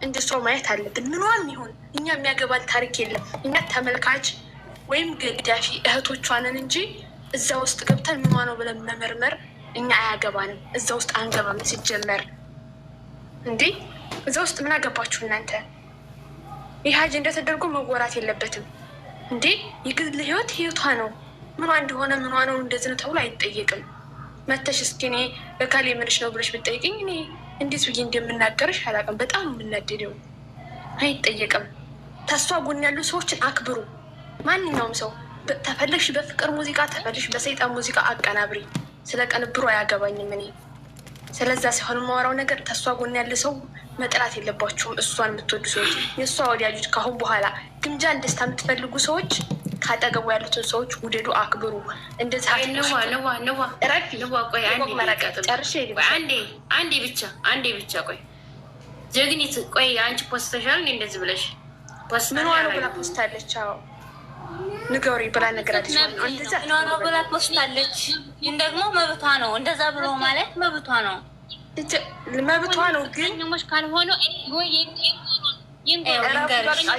እንደ ሰው ማየት አለብን። ምኗም ይሁን እኛ የሚያገባን ታሪክ የለም። እኛ ተመልካች ወይም ገዳፊ እህቶቿንን እንጂ እዛ ውስጥ ገብተን ምኗ ነው ብለን መመርመር እኛ አያገባንም። እዛ ውስጥ አንገባም ሲጀመር። እንዴ እዛ ውስጥ ምን አገባችሁ እናንተ? ይህ አጀንዳ ተደርጎ መወራት የለበትም እንዴ። የግል ህይወት ህይወቷ ነው። ምኗ እንደሆነ ምኗ ነው እንደዚህ ነው ተብሎ አይጠየቅም። መተሽ እስኪ እኔ በካሌ ምንሽ ነው ብለሽ ብትጠይቅኝ እኔ እንዴት ብዬ እንደምናገርሽ አላውቅም። በጣም የምናደደው አይጠየቅም። ተስፋ ጎን ያሉ ሰዎችን አክብሩ። ማንኛውም ሰው ተፈለግሽ በፍቅር ሙዚቃ ተፈለግሽ በሰይጣን ሙዚቃ አቀናብሪ። ስለ ቀንብሩ አያገባኝም እኔ። ስለዛ ሲሆን የማወራው ነገር ተስፋ ጎን ያለ ሰው መጥላት የለባችሁም። እሷን የምትወዱ ሰዎች፣ የእሷ ወዳጆች፣ ካሁን በኋላ ግምጃን ደስታ የምትፈልጉ ሰዎች ካጠገቡ ያሉትን ሰዎች ውደዱ፣ አክብሩ። እንደዚህ አንዴ ብቻ ቆይ ጀግኒት፣ ቆይ አንቺ ፖስተሻል እንደዚህ ብለሽ ምን ዋሉ ብላ ፖስታለች። ንገሪ ብላ ነገራለች። ነው ብላ ፖስታለች። ግን ደግሞ መብቷ ነው፣ እንደዛ ብሎ ማለት መብቷ ነው፣ መብቷ ነው። ግን ካልሆነ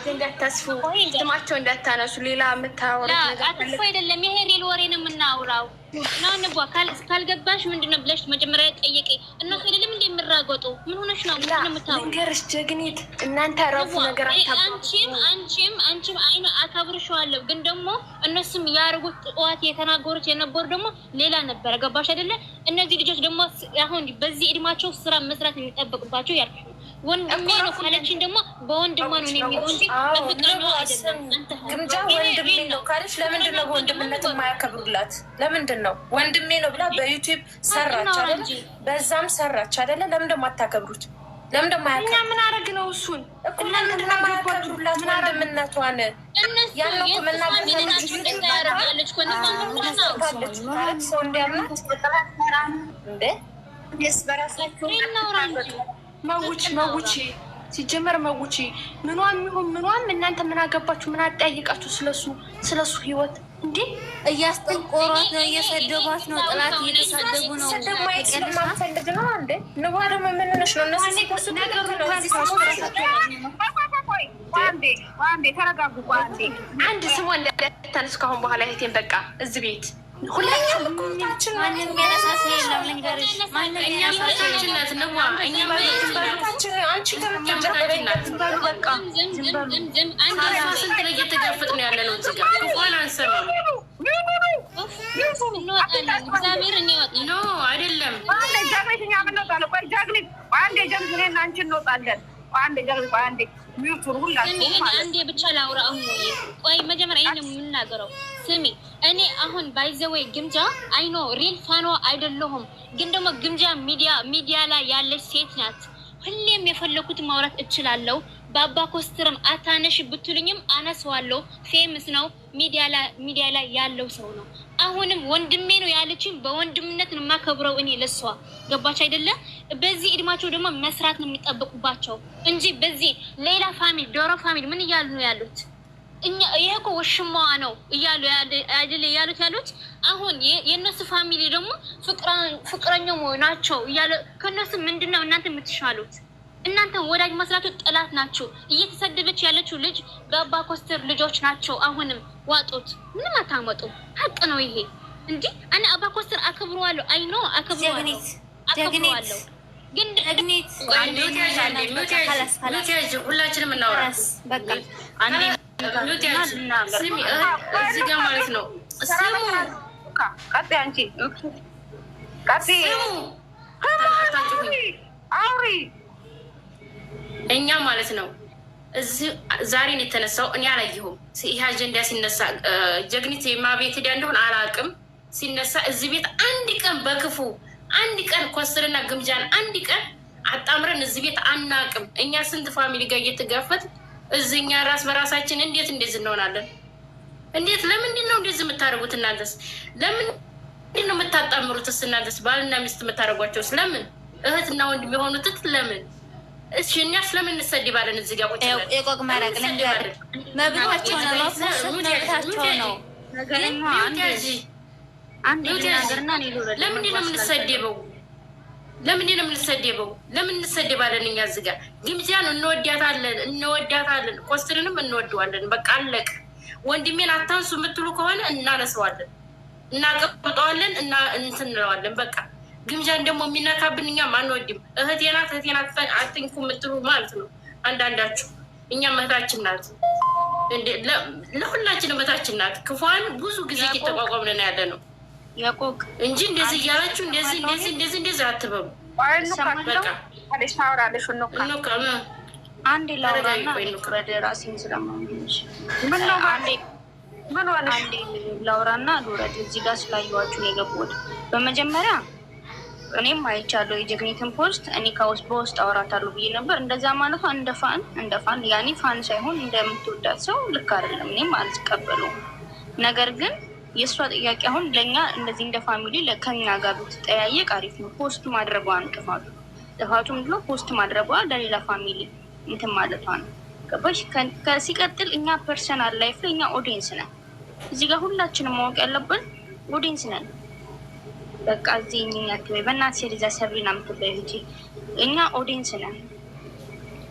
እንዳታስፉ፣ ስማቸው እንዳታነሱ። ሌላ የምታወራው አይደለም። ይሄ ሪል ወሬ ነው የምናውራው። ናንቧ ካልገባሽ ምንድነው ብለሽ መጀመሪያ ጠየቄ። እነሱ አይደለም እንደ የምራገጡ ምን ሆነሽ ነው የምታወራው? ንገርሽ ጀግኒት፣ እናንተ ረፉ ነገር አንቺም አይኑ አከብርሻለሁ። ግን ደግሞ እነሱም ያርጉት ጠዋት የተናገሩት የነበሩ ደግሞ ሌላ ነበረ። ገባሽ አይደለ? እነዚህ ልጆች ደግሞ አሁን በዚህ እድማቸው ስራ መስራት የሚጠበቅባቸው ያልኩሽ ወንድሜ ነው ካለችን ደግሞ በወንድሟ ነው የሚሆን እንጂ በፍቅር ነው አይደለም። ግምጃ ወንድሜ ነው ካለች ለምንድን ነው ወንድምነት የማያከብሩላት? ለምንድን ነው ወንድሜ ነው ብላ በዩቲዩብ ሰራች አይደለ? በዛም ሰራች አይደለ? ለምን ደግሞ አታከብሩት? ለምን ደግሞ አያከብሩት? እኛ ምን አረግ ነው እሱን ለምንድን ነው የማያከብሩላት ወንድምነቷን? ያለው መናገር ያረጋለች ኮንፈረንስ ሰው እንዲያምናት እንዴ በራሳቸው መውቺ ሲጀመር መውቺ ምኗም ይሁን ምኗም እናንተ ምን አገባችሁ? ምን አጠያይቃችሁ? ስለሱ ህይወት እንዴ እያስጠንቆሯት ነው፣ እየሰደቧት ነው፣ ጥላት እየተሳደቡ ነው። ማየት ስለማትፈልግ ነው እንዴ? ንዋ ደግሞ ምንነሽ ነው? እነሱ ተረጋጉ። አንድ ስሟ እንዳታነሱ ካሁን በኋላ እህቴን በቃ እዚህ ቤት ሁላችሁም ማንም ያነሳሳ የለም። ልንገርሽ ስንት ላይ እየተጋፈጥ ነው ያለ ነው። እዚህ ጋር ክፉን አንሰማም። እግዚአብሔር አይደለም አንዴ ብቻ ላውራ። ቆይ መጀመሪያ ይሄን የምናገረው ስሚ። እኔ አሁን ባይዘወይ ግምጃ አይኖ ሪል ፋኖ አይደለሁም፣ ግን ደግሞ ግምጃ ሚዲያ ላይ ያለች ሴት ናት። ሁሌም የፈለኩት ማውራት እችላለሁ። በአባ ኮስትርም አታነሽ ብትሉኝም አነሳዋለሁ። ፌምስ ነው፣ ሚዲያ ላይ ያለው ሰው ነው። አሁንም ወንድሜ ነው ያለችኝ፣ በወንድምነት ነው የማከብረው እኔ ለሷ። ገባች አይደለ? በዚህ እድማቸው ደግሞ መስራት ነው የሚጠበቁባቸው እንጂ በዚህ ሌላ ፋሚሊ ዶሮ ፋሚሊ ምን እያሉ ነው ያሉት? እኛ ይሄ እኮ ወሽማዋ ነው እያሉ አይደለ ያሉት። አሁን የነሱ ፋሚሊ ደግሞ ፍቅረኛው ናቸው እያለ ከነሱ ምንድነው እናንተ የምትሻሉት? እናንተ ወዳጅ መስላችሁ ጠላት ናችሁ። እየተሰደበች ያለችው ልጅ በአባ ኮስተር ልጆች ናቸው። አሁንም ዋጡት፣ ምንም አታመጡም። ሀቅ ነው ይሄ እንጂ እኔ አባ ኮስተር አከብረዋለሁ። አይ ኖ አከብረዋለሁ። ግን ደግኔት ሁላችንም እናወራ በቃ አንዴ ስሚ እዚህ ጋር ማለት ነው። ስሙ እኛ ማለት ነው እዚህ ዛሬን የተነሳው እኔ አላየሁም። ይሄ አጀንዳ ሲነሳ ጀግኒት የማቤት ሄዳ እንደሆነ አላውቅም። ሲነሳ እዚህ ቤት አንድ ቀን በክፉ አንድ ቀን ኮስትርና ግምጃን አንድ ቀን አጣምረን እዚህ ቤት አናውቅም። እኛ ስንት ፋሚሊ ጋር እየተጋፈት እዚህኛ ራስ በራሳችን እንዴት እንደዚህ እንሆናለን? እንዴት ለምንድን ነው እንደዚህ የምታደርጉት? እናንተስ ለምንድን ነው የምታጣምሩትስ? እናንተስ ባልና ሚስት የምታደርጓቸውስ ለምን? እህትና ወንድም የሆኑት ለምን? እሺ እኛስ ለምን እንሰድባለን? እዚህ ጋር ቁጭ ብለን የቆቅ መረቅ ልንገር መብታቸው ነው፣ መብታቸው ነው። ለምንድን ነው የምንሰደበው? ለምን ነው የምንሰደበው? ለምን እንሰደባለን? እኛ እዚህ ጋር ግምጃን እንወዳታለን፣ ኮስትርንም እንወደዋለን። በቃ አለቅ። ወንድሜን አታንሱ የምትሉ ከሆነ እናነሰዋለን፣ እናቀብጠዋለን እና እንትንለዋለን። በቃ ግምጃን ደግሞ የሚነካብን እኛም አንወድም። እህቴ ናት አትንኩ የምትሉ ማለት ነው አንዳንዳችሁ። እኛም እህታችን ናት፣ ለሁላችንም እህታችን ናት። ክፏን ብዙ ጊዜ እየተቋቋምን ያለ ነው እንጂ እንደዚህ እያላችሁ እንደዚህ አትበሉ። አንዴ ላውራና ወደ ራሴን ስለማንሽ አንዴ ላውራና ልውረድ። እዚህ ጋር ስላየኋችሁ ነው የገባሁት። በመጀመሪያ እኔም አይቻለሁ የጀግኒትን ፖስት። እኔ በውስጥ አወራታለሁ ብዬ ነበር። እንደዛ ማለቷ እንደ ፋን ያኔ ፋን ሳይሆን እንደምትወዳት ሰው ልክ አይደለም። እኔም አልቀበለውም። ነገር ግን የእሷ ጥያቄ አሁን ለእኛ እንደዚህ እንደ ፋሚሊ ከኛ ጋር ብትጠያየቅ አሪፍ ነው። ፖስት ማድረጓ ነው ጥፋቱ ምንድነው? ፖስት ማድረጓ ለሌላ ፋሚሊ እንትን ማለቷ ነው። ገባሽ? ሲቀጥል እኛ ፐርሰናል ላይፍ ላይ እኛ ኦዲየንስ ነን። እዚህ ጋር ሁላችንም ማወቅ ያለብን ኦዲየንስ ነን። በቃ እዚህ እኛ ትበይ በእናትሽ የሊዛ ሰብሪና የምትበይ ልጅ እኛ ኦዲየንስ ነን።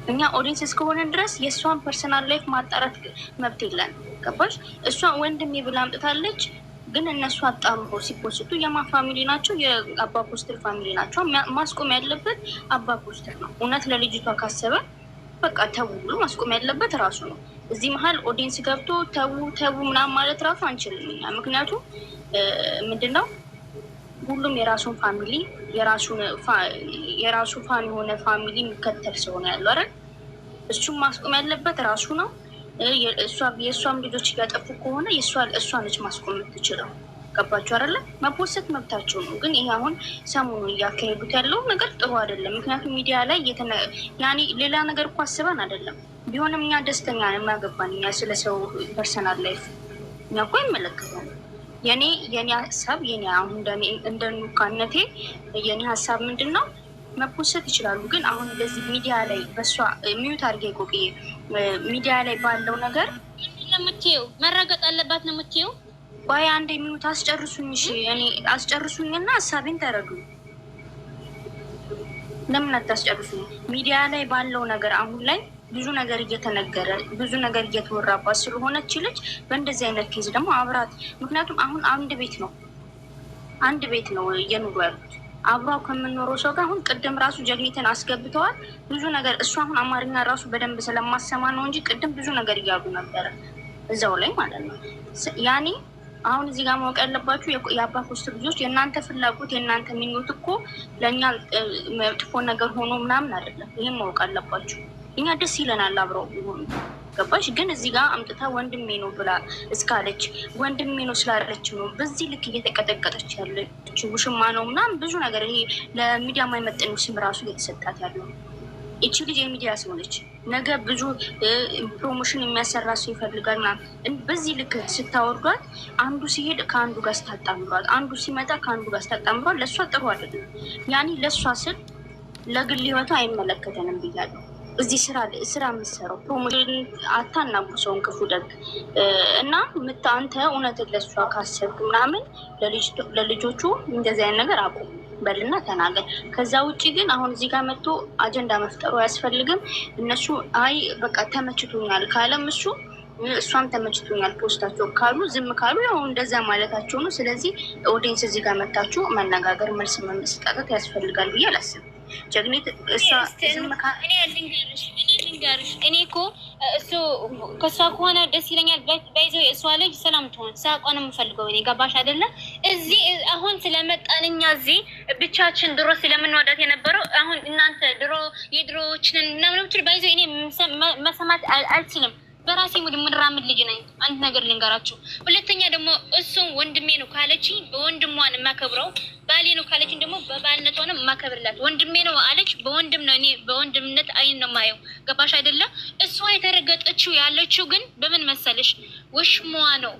እኛ ኦዲየንስ እስከሆነን ድረስ የእሷን ፐርሰናል ላይፍ ማጣራት መብት የለን። ገባሽ? እሷ ወንድሜ ብላ አምጥታለች። ግን እነሱ አጣምሮ ሲፖስቱ የማን ፋሚሊ ናቸው? የአባ ፖስትር ፋሚሊ ናቸው። ማስቆም ያለበት አባ ፖስትር ነው። እውነት ለልጅቷ ካሰበ በቃ ተው ብሎ ማስቆም ያለበት ራሱ ነው። እዚህ መሀል ኦዲየንስ ገብቶ ተው ምናምን ማለት ራሱ አንችልም እኛ። ምክንያቱም ምንድነው ሁሉም የራሱን ፋሚሊ የራሱ ፋን የሆነ ፋሚሊ የሚከተል ሰው ነው ያለው አይደል? እሱም ማስቆም ያለበት ራሱ ነው። የእሷም ልጆች እያጠፉ ከሆነ እሷ ነች ማስቆም የምትችለው። ገባችሁ አይደለ? መፖሰት መብታቸው ነው። ግን ይሄ አሁን ሰሞኑን እያካሄዱት ያለው ነገር ጥሩ አይደለም። ምክንያቱም ሚዲያ ላይ ያኔ ሌላ ነገር እኮ አስበን አይደለም። ቢሆንም እኛ ደስተኛ ነው የሚያገባን እኛ ስለ ሰው ፐርሰናል ላይፍ እኛ እኮ አይመለከተንም። የኔ ሀሳብ አሁን እንደ ኑካነቴ የኔ ሀሳብ ምንድን ነው? መፖሰት ይችላሉ። ግን አሁን እንደዚህ ሚዲያ ላይ በሷ ሚዩት አድርጌ ቆቅዬ ሚዲያ ላይ ባለው ነገር ለምትይው መረገጥ አለባት ነው የምትይው። ቆይ አንዴ ሚዩት አስጨርሱኝ። እሺ እኔ አስጨርሱኝና ሀሳቤን ተረዱ። ለምን አታስጨርሱኝ? ሚዲያ ላይ ባለው ነገር አሁን ላይ ብዙ ነገር እየተነገረ ብዙ ነገር እየተወራባት ስለሆነች ልጅ በእንደዚህ አይነት ኬዝ ደግሞ አብራት። ምክንያቱም አሁን አንድ ቤት ነው እየኖሩ ያሉት አብሯው ከምንኖረው ሰው ጋር። አሁን ቅድም ራሱ ጀግኒትን አስገብተዋል ብዙ ነገር። እሱ አሁን አማርኛ ራሱ በደንብ ስለማሰማ ነው እንጂ ቅድም ብዙ ነገር እያሉ ነበረ እዛው ላይ ማለት ነው። ያኔ አሁን እዚህ ጋር ማወቅ ያለባችሁ የአባ ፖስትር ልጆች የእናንተ ፍላጎት የእናንተ ምኞት እኮ ለእኛ መጥፎ ነገር ሆኖ ምናምን አይደለም። ይህም ማወቅ አለባችሁ። እኛ ደስ ይለናል አብረው ቢሆኑ። ገባሽ? ግን እዚህ ጋር አምጥታ ወንድሜ ነው ብላ እስካለች ወንድሜ ነው ስላለች ነው በዚህ ልክ እየተቀጠቀጠች ያለች። ውሽማ ነው ምናምን ብዙ ነገር ይሄ ለሚዲያ የማይመጥን ስም ራሱ እየተሰጣት ያለው። ይቺ ልጅ የሚዲያ ሰው ነች። ነገ ብዙ ፕሮሞሽን የሚያሰራ ሰው ይፈልጋል ምናምን። በዚህ ልክ ስታወርዷት አንዱ ሲሄድ ከአንዱ ጋር ስታጣምሯት፣ አንዱ ሲመጣ ከአንዱ ጋር ስታጣምሯት ለእሷ ጥሩ አይደለም። ያኔ ለእሷ ስል ለግል ህይወቷ አይመለከተንም ብያለሁ። እዚህ ስራ የምትሰራው ፕሮሞሽን አታናጉ ሰውን ክፉ ደግ እና አንተ እውነትን ለእሷ ካሰብክ ምናምን ለልጆቹ እንደዚህ አይነት ነገር አቁም በልና ተናገር። ከዛ ውጭ ግን አሁን እዚህ ጋር መጥቶ አጀንዳ መፍጠሩ አያስፈልግም። እነሱ አይ በቃ ተመችቶኛል ካለም እሷም ተመችቶኛል ፖስታቸው ካሉ ዝም ካሉ ያው እንደዛ ማለታቸው ነው። ስለዚህ ኦዲየንስ እዚህ ጋር መታችሁ መነጋገር መልስ መስጠት ያስፈልጋል ብዬ አላስብም። ጀግኒት እሷ እኔ እኮ እሱ ከእሷ ከሆነ ደስ ይለኛል። በይዘው የእሷ ልጅ ሰላም ትሆን ሳቋ ነው የምፈልገው። እኔ ገባሽ አይደለ? እዚህ አሁን ስለመጣን እኛ እዚህ ብቻችን ድሮ ስለምንወዳት የነበረው አሁን እናንተ የድሮዎችንን ምናምን ብችል በይዘው እኔ መሰማት አልችልም። በራሴ ሙድ ምራምድ ልጅ ነኝ። አንድ ነገር ልንገራችሁ። ሁለተኛ ደግሞ እሱም ወንድሜ ነው ካለች በወንድሟን የማከብረው፣ ባሌ ነው ካለች ደግሞ በባልነቷንም የማከብርላት። ወንድሜ ነው አለች በወንድም ነው፣ እኔ በወንድምነት አይን ነው የማየው። ገባሽ አይደለ? እሷ የተረገጠችው ያለችው ግን በምን መሰለሽ? ውሽሟ ነው።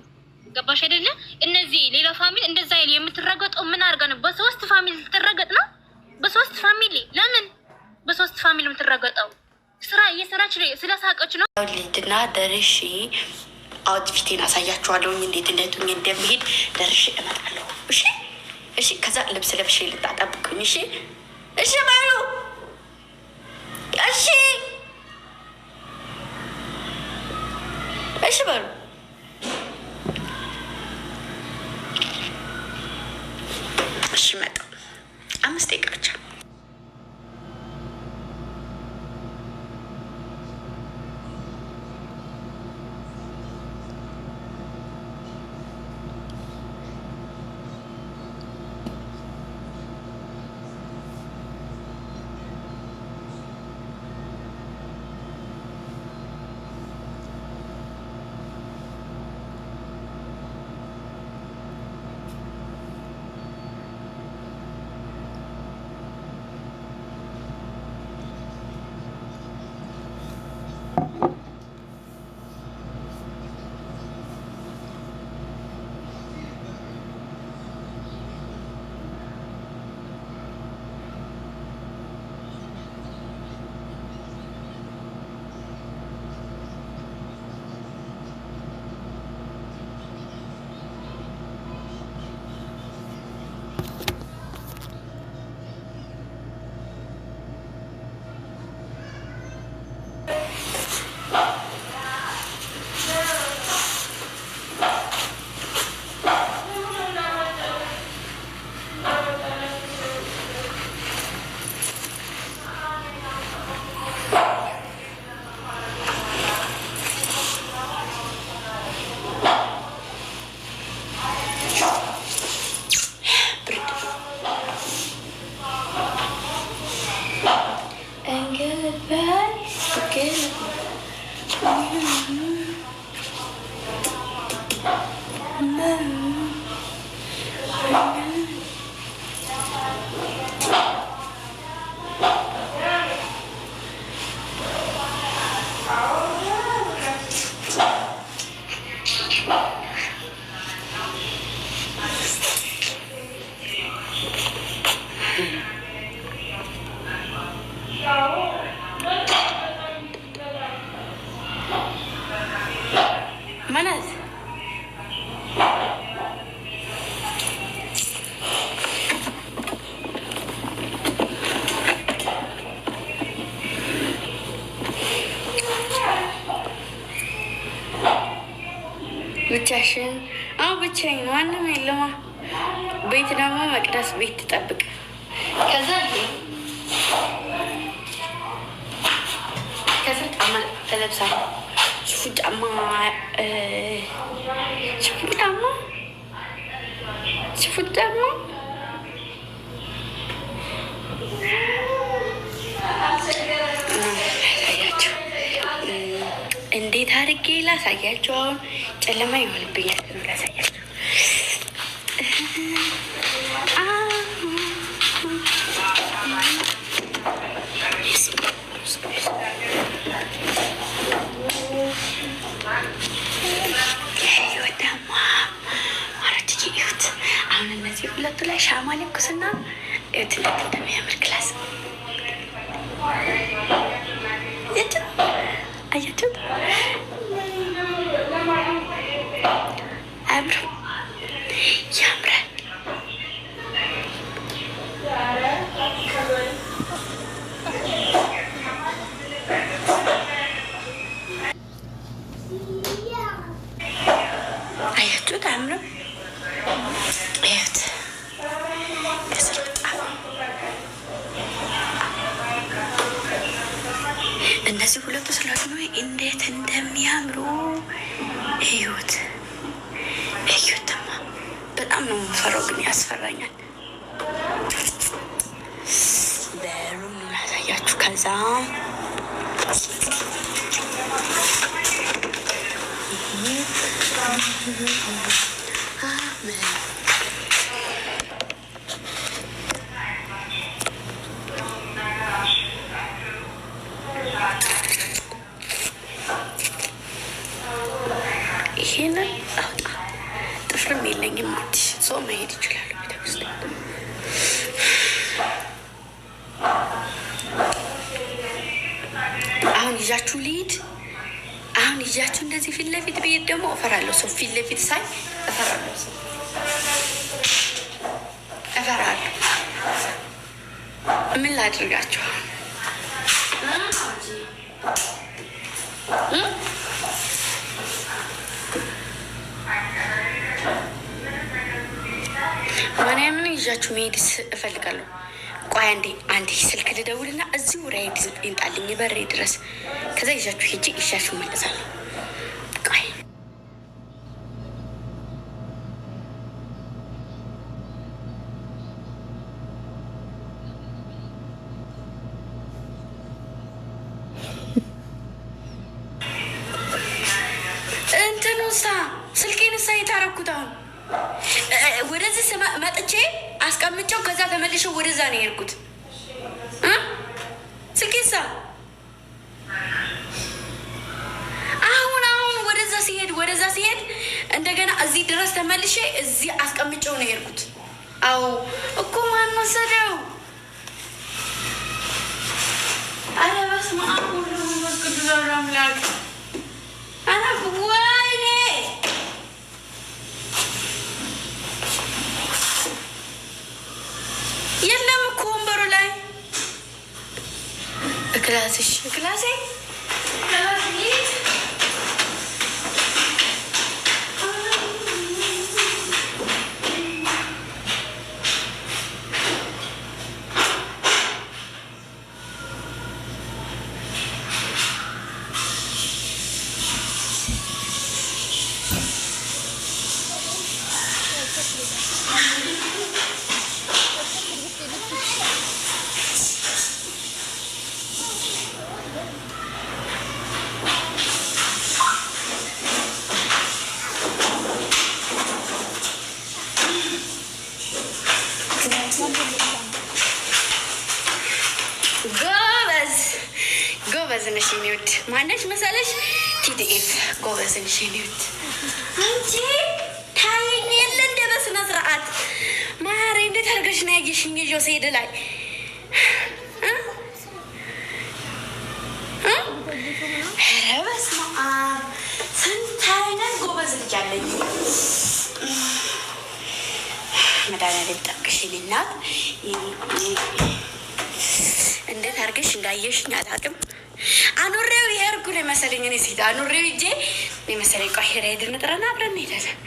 ገባሽ አይደለ? እነዚህ ሌላ ፋሚሊ እንደዛ ይል የምትረገጠው ምን አድርጋ ነው? በሶስት ፋሚሊ ልትረገጥ ነው። በሶስት ፋሚሊ ለምን በሶስት ፋሚሊ የምትረገጠው? ስራ እየሰራች ስለሳቀች ነው። ሊድና ደርሼ አውትፊቴን አሳያችኋለሁ እንዴት እንደሚሄድ ደርሼ እመጣለሁ። እሺ ከዛ ልብስ ለብሼ ልታጠብቁኝ። እሺ እሺ በሉ እሺ እሺ በሉ እሺ መጣ 5 ደቂቃ ብቻ ብቻሽን? አዎ ብቻዬን፣ ማንም የለማ። ቤት ደግሞ መቅደስ ቤት ትጠብቅ። ከዛ ጫማ ተለብሳለሁ። ሽፉን ጫማ እንዴት አድርጌ ላሳያቸው? አሁን ጨለማ ይሆንብኛል። ላሳያቸው አሁን እነዚህ ሁለቱ ላይ ሻማ ለኩስና እዩት እንዴት እንደሚያምር ክላስ አያችሁ። አምሮ ያምራል። አያችሁት? አምሮ እዩት። ከስር በጣም እነዚህ ሁለቱ ስለሆኑ እንዴት እንደሚያምሩ እዩት። እዩትማ በጣም ነው የምፈራው፣ ግን ያስፈራኛል። በሩን ያሳያችሁ። ከዛ ይሄንን ጥፍርም የለኝም። ሰው መሄድ ይችላሉ ቤተክርስቲያን። አሁን ይዣችሁ ልሂድ። አሁን ይዣችሁ እንደዚህ ፊት ለፊት ብሄድ ደግሞ እፈራለሁ። ሰው ፊት ለፊት ሳይ እፈራለሁ። ሰው እፈራለሁ። ምን ላድርጋችሁ? ማርያምን ይዣችሁ መሄድ እፈልጋለሁ። ቆይ አንዴ ስልክ ልደውልና እዚሁ ራይድ ይምጣልኝ በሬ ድረስ። ከዛ ይዣችሁ ሄጄ ይሻችሁ እመለሳለሁ። ቆይ እንትኑሳ ስልኬንሳ የታረኩት አሁን ወደዚህ መጥቼ አስቀምጨው ከዛ ተመልሼው ወደዛ ነው የሄድኩት። ስልኬሳ አሁን ወደዛ ሲሄድ እንደገና እዚህ ድረስ ተመልሼ እዚህ አስቀምጨው ነው የሄድኩት። አዎ እኮ ማን ወሰደው? አረ በስመ አብ ወወልድ ወመንፈስ ቅዱስ አሐዱ አምላክ። አረ ወይኔ የለም እኮ ወንበሩ ላይ ክላሴ ጎበዝ ነሽ የኔ ውድ። ማነሽ መሰለሽ? ቲዲኤፍ ጎበዝ ነሽ የኔ ውድ። አንቺ ታየኝ የለ እንደ በስነ ስርዓት ማሬ፣ እንዴት አድርገሽ ነው ያየሽኝ? ይዤው ስሄድ ላይ ኧረ በስመ አብ ስንት አይነት ጎበዝ ልጅ አለኝ። መድኃኒዓለም ጠብቅሽ የኔ እናት። እንዴት አድርገሽ እንዳየሽኝ አላውቅም። አኑሬው የሄድኩ ነው መሰለኝ። እኔ ሴት አኑሬው ሂጄ ነው መሰለኝ። ቆይ ሄድ እንጥረና አብረን እንሄዳለን።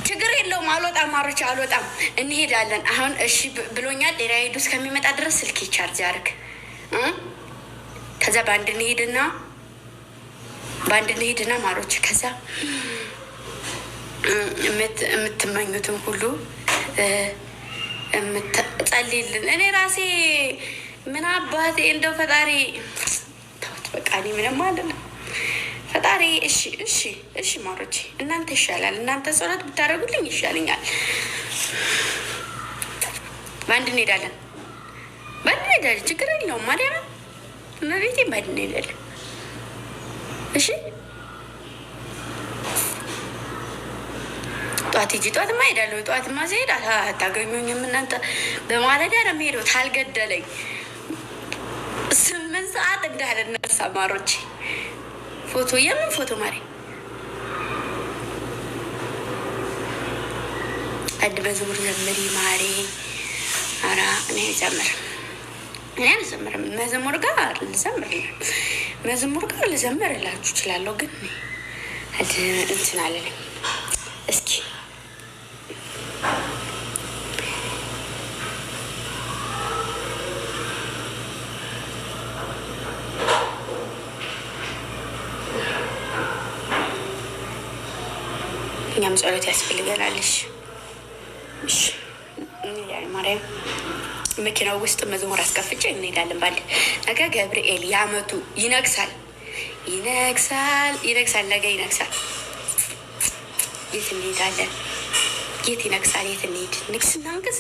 ችግር የለውም። አልወጣም ማሮች አልወጣም። እንሄዳለን። አሁን እሺ ብሎኛል። ራይዱ እስከሚመጣ ድረስ ስልክ ቻርጅ አድርግ። ከዛ በአንድ እንሄድና ማሮች ከዛ የምትመኙትም ሁሉ ጸልይልን። እኔ ራሴ ምን አባቴ እንደው ፈጣሪ ተውት በቃ እኔ ምንም አይደለም። ፈጣሪ እሺ ማሮቼ እናንተ ይሻላል። እናንተ ጸሎት ብታደርጉልኝ ይሻለኛል። በአንድ እንሄዳለን። ችግር የለውም። ማርያም እመቤቴ በአንድ እንሄዳለን። እሺ ጠዋት ሂጂ። ጠዋትማ እሄዳለሁ። ጠዋትማ ስሄድ አታገኙኝም እናንተ። በማለዳ ነው የምሄደው። ታልገደለኝ 8 ሰዓት እንዳልነሳ ማሮቼ። ፎቶ የምን ፎቶ ማሪ? አንድ መዝሙር ዘምሪ ማሪ። ኧረ እኔ አልዘምርም። መዝሙር ጋር ልዘምርላችሁ እችላለሁ፣ ግን እንትን አለልኝ። እስኪ እኛም ጸሎት ያስፈልገናልሽ። እሺ ማርያም መኪናው ውስጥ መዝሙር አስከፍቼ እንሄዳለን። ባለ ነገ ገብርኤል ያመቱ ይነግሳል፣ ይነግሳል፣ ይነግሳል። ነገ ይነግሳል። የት እንሄዳለን? የት ይነግሳል? የት እንሄድ? ንግስና ንግስ